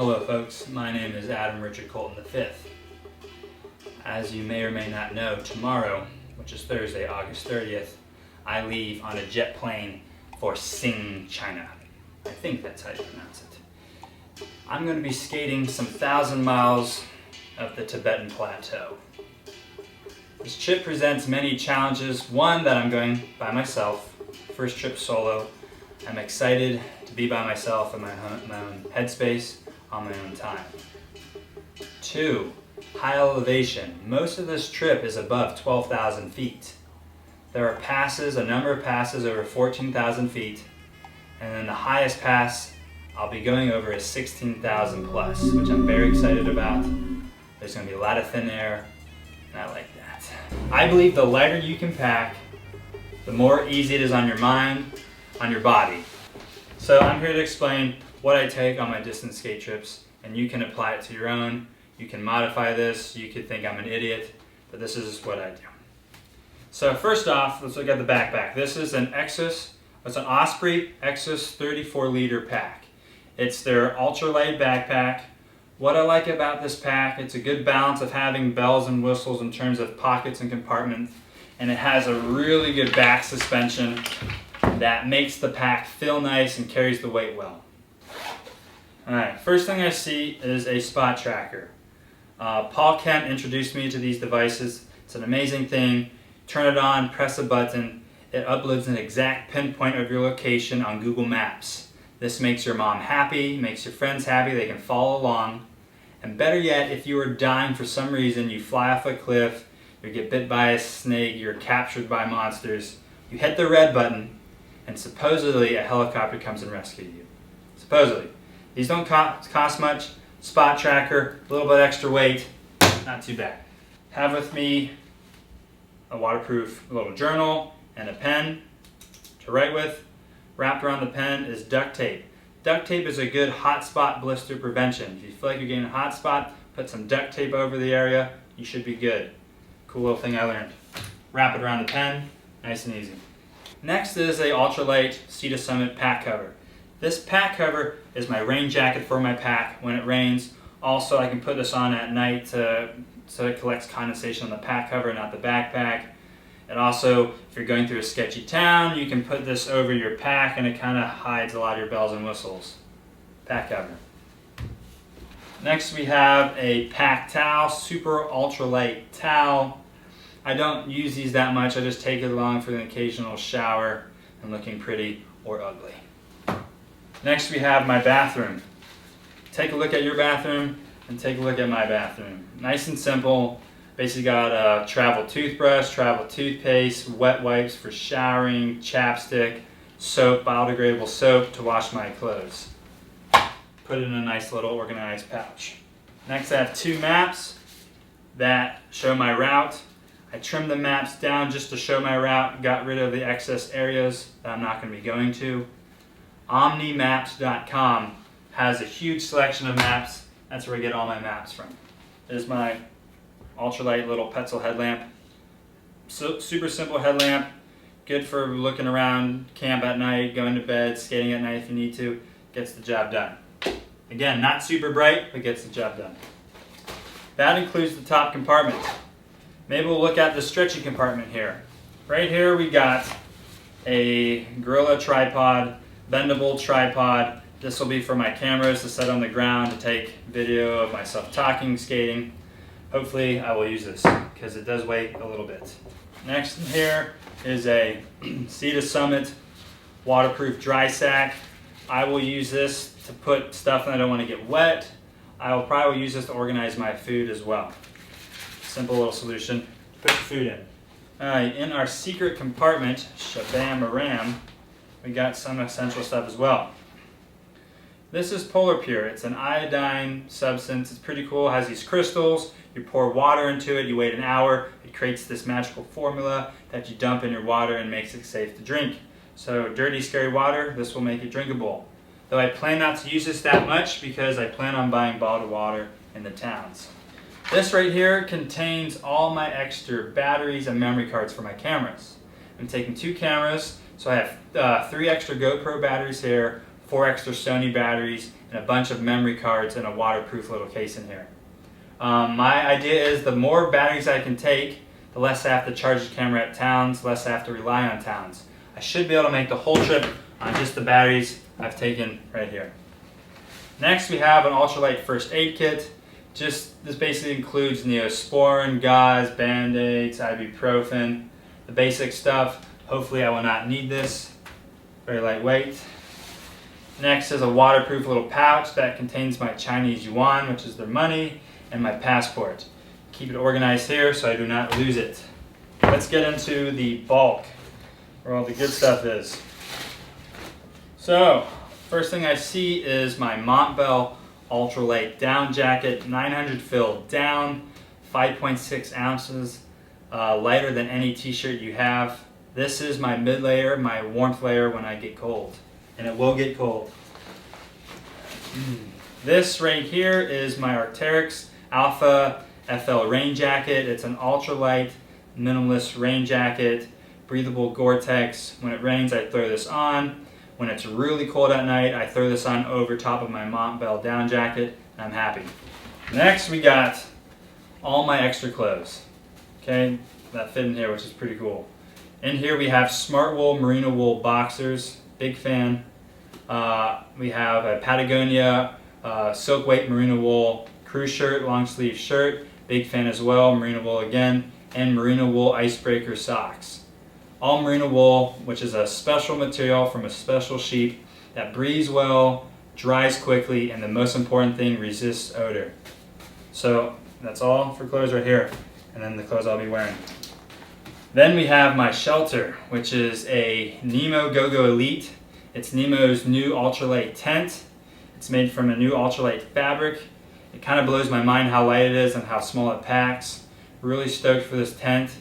Hello folks, my name is Adam Richard Colton V. As you may or may not know, tomorrow, which is Thursday, August 30th, I leave on a jet plane for Sing, China. I think that's how you pronounce it. I'm going to be skating some 1,000 miles of the Tibetan Plateau. This trip presents many challenges. One, that I'm going by myself, first trip solo. I'm excited to be by myself in my own headspace, on my own time. Two, high elevation. Most of this trip is above 12,000 feet. There are passes, a number of passes over 14,000 feet, and then the highest pass I'll be going over is 16,000 plus, which I'm very excited about. There's going to be a lot of thin air, and I like that. I believe the lighter you can pack, the more easy it is on your mind, on your body. So I'm here to explain what I take on my distance skate trips, and you can apply it to your own. You can modify this. You could think I'm an idiot, but this is what I do. So first off, let's look at the backpack. This is an Osprey Exus 34 liter pack. It's their ultralight backpack. What I like about this pack, it's a good balance of having bells and whistles in terms of pockets and compartments, and it has a really good back suspension that makes the pack feel nice and carries the weight well. Alright, first thing I see is a spot tracker. Paul Kent introduced me to these devices. It's an amazing thing. Turn it on, press a button. It uploads an exact pinpoint of your location on Google Maps. This makes your mom happy, makes your friends happy, they can follow along. And better yet, if you are dying for some reason, you fly off a cliff, you get bit by a snake, you're captured by monsters, you hit the red button, and supposedly a helicopter comes and rescues you. Supposedly. These don't cost much. Spot tracker, a little bit extra weight, not too bad. Have with me a waterproof little journal and a pen to write with. Wrapped around the pen is duct tape. Duct tape is a good hot spot blister prevention. If you feel like you're getting a hot spot, put some duct tape over the area, you should be good. Cool little thing I learned. Wrap it around the pen, nice and easy. Next is a ultralight Sea to Summit pack cover. This pack cover is my rain jacket for my pack when it rains. Also, I can put this on at night so it collects condensation on the pack cover, not the backpack. And also, if you're going through a sketchy town, you can put this over your pack and it kind of hides a lot of your bells and whistles. Pack cover. Next we have a pack towel, super ultralight towel. I don't use these that much, I just take it along for an occasional shower and looking pretty or ugly. Next we have my bathroom. Take a look at your bathroom and take a look at my bathroom. Nice and simple. Basically got a travel toothbrush, travel toothpaste, wet wipes for showering, chapstick, soap, biodegradable soap to wash my clothes. Put it in a nice little organized pouch. Next I have two maps that show my route. I trimmed the maps down just to show my route, got rid of the excess areas that I'm not going to be going to. Omnimaps.com has a huge selection of maps. That's where I get all my maps from. There's my ultralight little Petzl headlamp. So, super simple headlamp, good for looking around, camp at night, going to bed, skating at night if you need to. Gets the job done. Again, not super bright, but gets the job done. That includes the top compartment. Maybe we'll look at the stretchy compartment here. Right here we got a Gorilla tripod, bendable tripod. This will be for my cameras to set on the ground to take video of myself talking, skating. Hopefully I will use this because it does weigh a little bit. Next here is a Sea to Summit waterproof dry sack. I will use this to put stuff that I don't want to get wet. I will probably use this to organize my food as well. Simple little solution. Put your food in. Alright, in our secret compartment, shabam-a-ram, we got some essential stuff as well. This is Polar Pure. It's an iodine substance. It's pretty cool. It has these crystals. You pour water into it. You wait an hour. It creates this magical formula that you dump in your water and makes it safe to drink. So dirty, scary water, this will make it drinkable. Though I plan not to use this that much because I plan on buying bottled water in the towns. This right here contains all my extra batteries and memory cards for my cameras. I'm taking 2 cameras, so I have 3 extra GoPro batteries here, 4 extra Sony batteries, and a bunch of memory cards and a waterproof little case in here. My idea is the more batteries I can take, the less I have to charge the camera at towns, the less I have to rely on towns. I should be able to make the whole trip on just the batteries I've taken right here. Next we have an ultralight first aid kit. This basically includes Neosporin, gauze, band-aids, ibuprofen, the basic stuff. Hopefully I will not need this. Very lightweight. Next is a waterproof little pouch that contains my Chinese yuan, which is their money, and my passport. Keep it organized here so I do not lose it. Let's get into the bulk, where all the good stuff is. So, first thing I see is my Montbell Ultralight down jacket, 900 fill down, 5.6 ounces, lighter than any t-shirt you have. This is my mid layer, my warmth layer when I get cold, and it will get cold. This right here is my Arc'teryx Alpha FL rain jacket. It's an ultralight minimalist rain jacket, breathable Gore-Tex. When it rains I throw this on. When it's really cold at night, I throw this on over top of my Montbell down jacket, and I'm happy. Next, we got all my extra clothes, okay, that fit in here, which is pretty cool. In here we have Smart Wool Merino Wool boxers, big fan. We have a Patagonia silk weight Merino Wool crew shirt, long sleeve shirt, big fan as well, Merino Wool again, and Merino Wool icebreaker socks. All merino wool, which is a special material from a special sheep that breathes well, dries quickly, and the most important thing, resists odor. So that's all for clothes right here, and then the clothes I'll be wearing. Then we have my shelter, which is a Nemo Go-Go Elite. It's Nemo's new ultralight tent. It's made from a new ultralight fabric. It kind of blows my mind how light it is and how small it packs. Really stoked for this tent.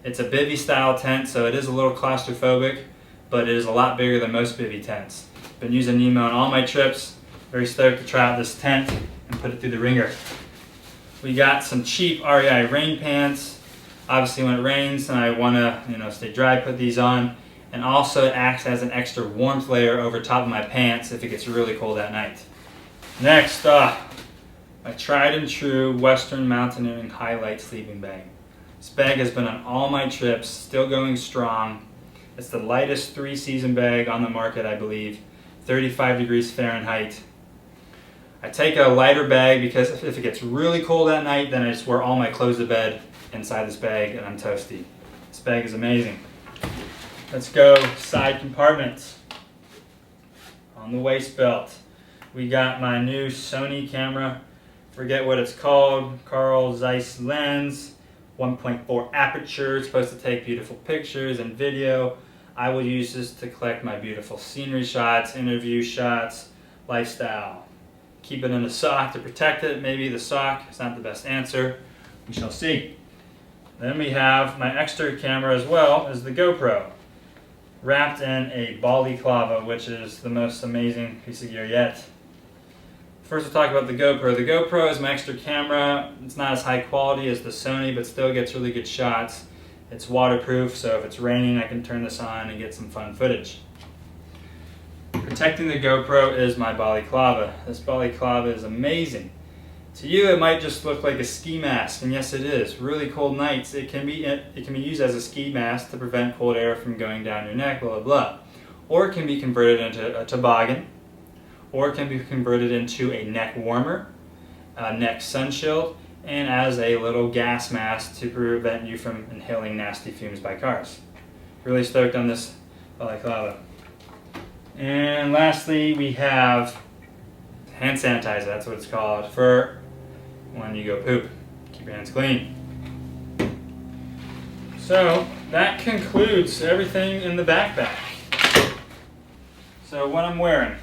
It's a bivvy style tent, so it is a little claustrophobic, but it is a lot bigger than most bivvy tents. Been using Nemo on all my trips. Very stoked to try out this tent and put it through the ringer. We got some cheap REI rain pants. Obviously when it rains and I want to stay dry, put these on. And also it acts as an extra warmth layer over top of my pants if it gets really cold at night. Next up, my tried and true Western Mountaineering Highlight sleeping bag. This bag has been on all my trips, still going strong. It's the lightest 3-season bag on the market, I believe. 35 degrees Fahrenheit. I take a lighter bag because if it gets really cold at night, then I just wear all my clothes to bed inside this bag and I'm toasty. This bag is amazing. Let's go side compartments. On the waist belt, we got my new Sony Camera. Forget what it's called. Carl Zeiss lens. 1.4 aperture, it's supposed to take beautiful pictures and video. I will use this to collect my beautiful scenery shots, interview shots, lifestyle. Keep it in a sock to protect it. Maybe the sock is not the best answer. We shall see. Then we have my extra camera as well as the GoPro, wrapped in a Balaclava, which is the most amazing piece of gear yet. First we'll talk about the GoPro. The GoPro is my extra camera. It's not as high quality as the Sony, but still gets really good shots. It's waterproof, so if it's raining, I can turn this on and get some fun footage. Protecting the GoPro is my Balaclava. This Balaclava is amazing. To you, it might just look like a ski mask, and yes, it is. Really cold nights, it can be used as a ski mask to prevent cold air from going down your neck, blah, blah, blah. Or it can be converted into a toboggan, or it can be converted into a neck warmer, a neck sun shield, and as a little gas mask to prevent you from inhaling nasty fumes by cars. Really stoked on this Balaclava. And lastly, we have hand sanitizer, that's what it's called, for when you go poop. Keep your hands clean. So that concludes everything in the backpack. So what I'm wearing.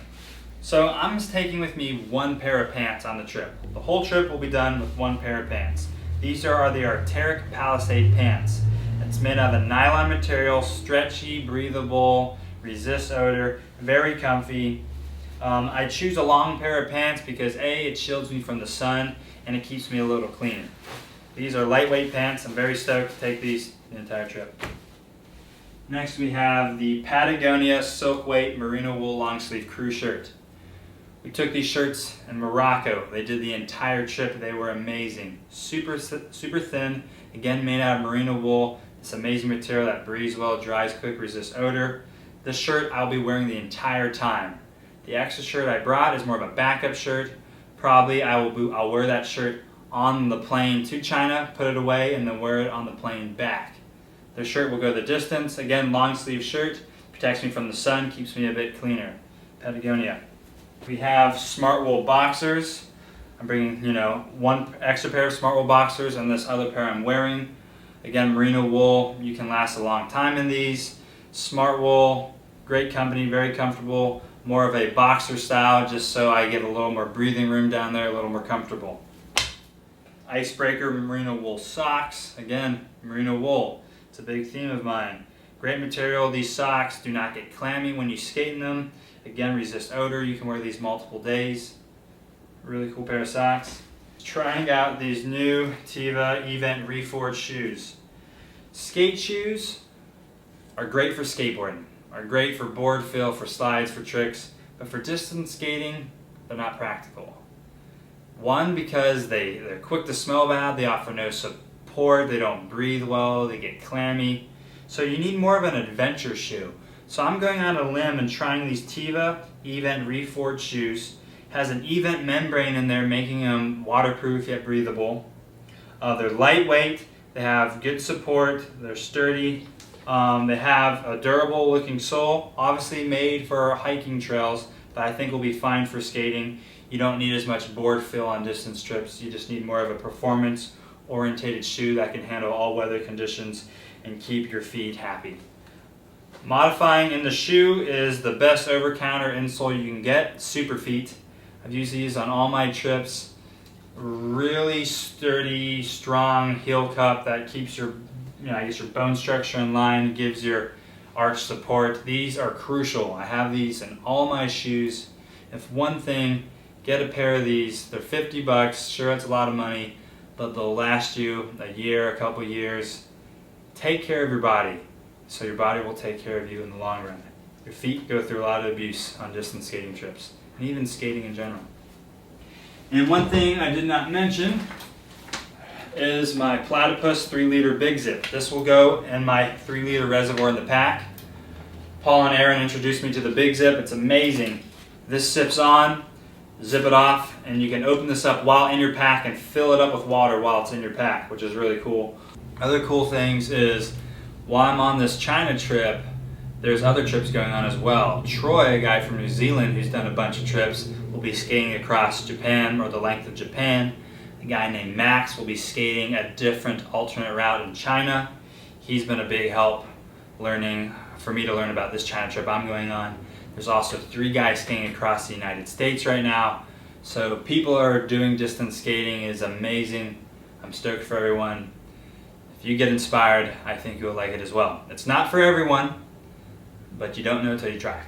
So I'm just taking with me one pair of pants on the trip. The whole trip will be done with one pair of pants. These are the Tarik Palisade pants. It's made out of nylon material, stretchy, breathable, resists odor, very comfy. I choose a long pair of pants because A, it shields me from the sun and it keeps me a little cleaner. These are lightweight pants. I'm very stoked to take these the entire trip. Next we have the Patagonia silk weight merino wool long sleeve crew shirt. We took these shirts in Morocco. They did the entire trip. They were amazing. Super thin, again made out of merino wool. This amazing material that breathes well, dries quick, resists odor. This shirt I'll be wearing the entire time. The extra shirt I brought is more of a backup shirt. Probably I'll wear that shirt on the plane to China, put it away, and then wear it on the plane back. The shirt will go the distance. Again, long sleeve shirt, protects me from the sun, keeps me a bit cleaner. Patagonia. We have smart wool boxers. I'm bringing, one extra pair of smart wool boxers and this other pair I'm wearing. Again, merino wool, you can last a long time in these. Smart wool, great company, very comfortable. More of a boxer style, just so I get a little more breathing room down there, a little more comfortable. Icebreaker merino wool socks. Again, merino wool. It's a big theme of mine. Great material. These socks do not get clammy when you skate in them. Again, resist odor. You can wear these multiple days. Really cool pair of socks. Trying out these new Teva Event Reforged shoes. Skate shoes are great for skateboarding, are great for board fill, for slides, for tricks, but for distance skating, they're not practical. One, because they're quick to smell bad, they offer no support, they don't breathe well, they get clammy. So you need more of an adventure shoe. So I'm going on a limb and trying these Teva Event Reforged shoes. Has an event membrane in there, making them waterproof yet breathable. They're lightweight, they have good support, they're sturdy. They have a durable looking sole, obviously made for hiking trails, but I think will be fine for skating. You don't need as much board fill on distance trips. You just need more of a performance orientated shoe that can handle all weather conditions and keep your feet happy. Modifying in the shoe is the best over-counter insole you can get, Super Feet. I've used these on all my trips. Really sturdy, strong heel cup that keeps your your bone structure in line, gives your arch support. These are crucial. I have these in all my shoes. If one thing, get a pair of these. They're 50 bucks. Sure, it's a lot of money, but they'll last you a year, a couple years. Take care of your body, so your body will take care of you in the long run. Your feet go through a lot of abuse on distance skating trips, and even skating in general. And one thing I did not mention is my Platypus 3-liter Big Zip. This will go in my 3-liter reservoir in the pack. Paul and Aaron introduced me to the Big Zip. It's amazing. This zips on, zip it off, and you can open this up while in your pack and fill it up with water while it's in your pack, which is really cool. Other cool things is, while I'm on this China trip, there's other trips going on as well. Troy, a guy from New Zealand who's done a bunch of trips, will be skating across Japan, or the length of Japan. A guy named Max will be skating a different alternate route in China. He's been a big help for me to learn about this China trip I'm going on. There's also 3 guys skating across the United States right now. So people are doing distance skating. Is amazing. I'm stoked for everyone. If you get inspired, I think you'll like it as well. It's not for everyone, but you don't know until you try.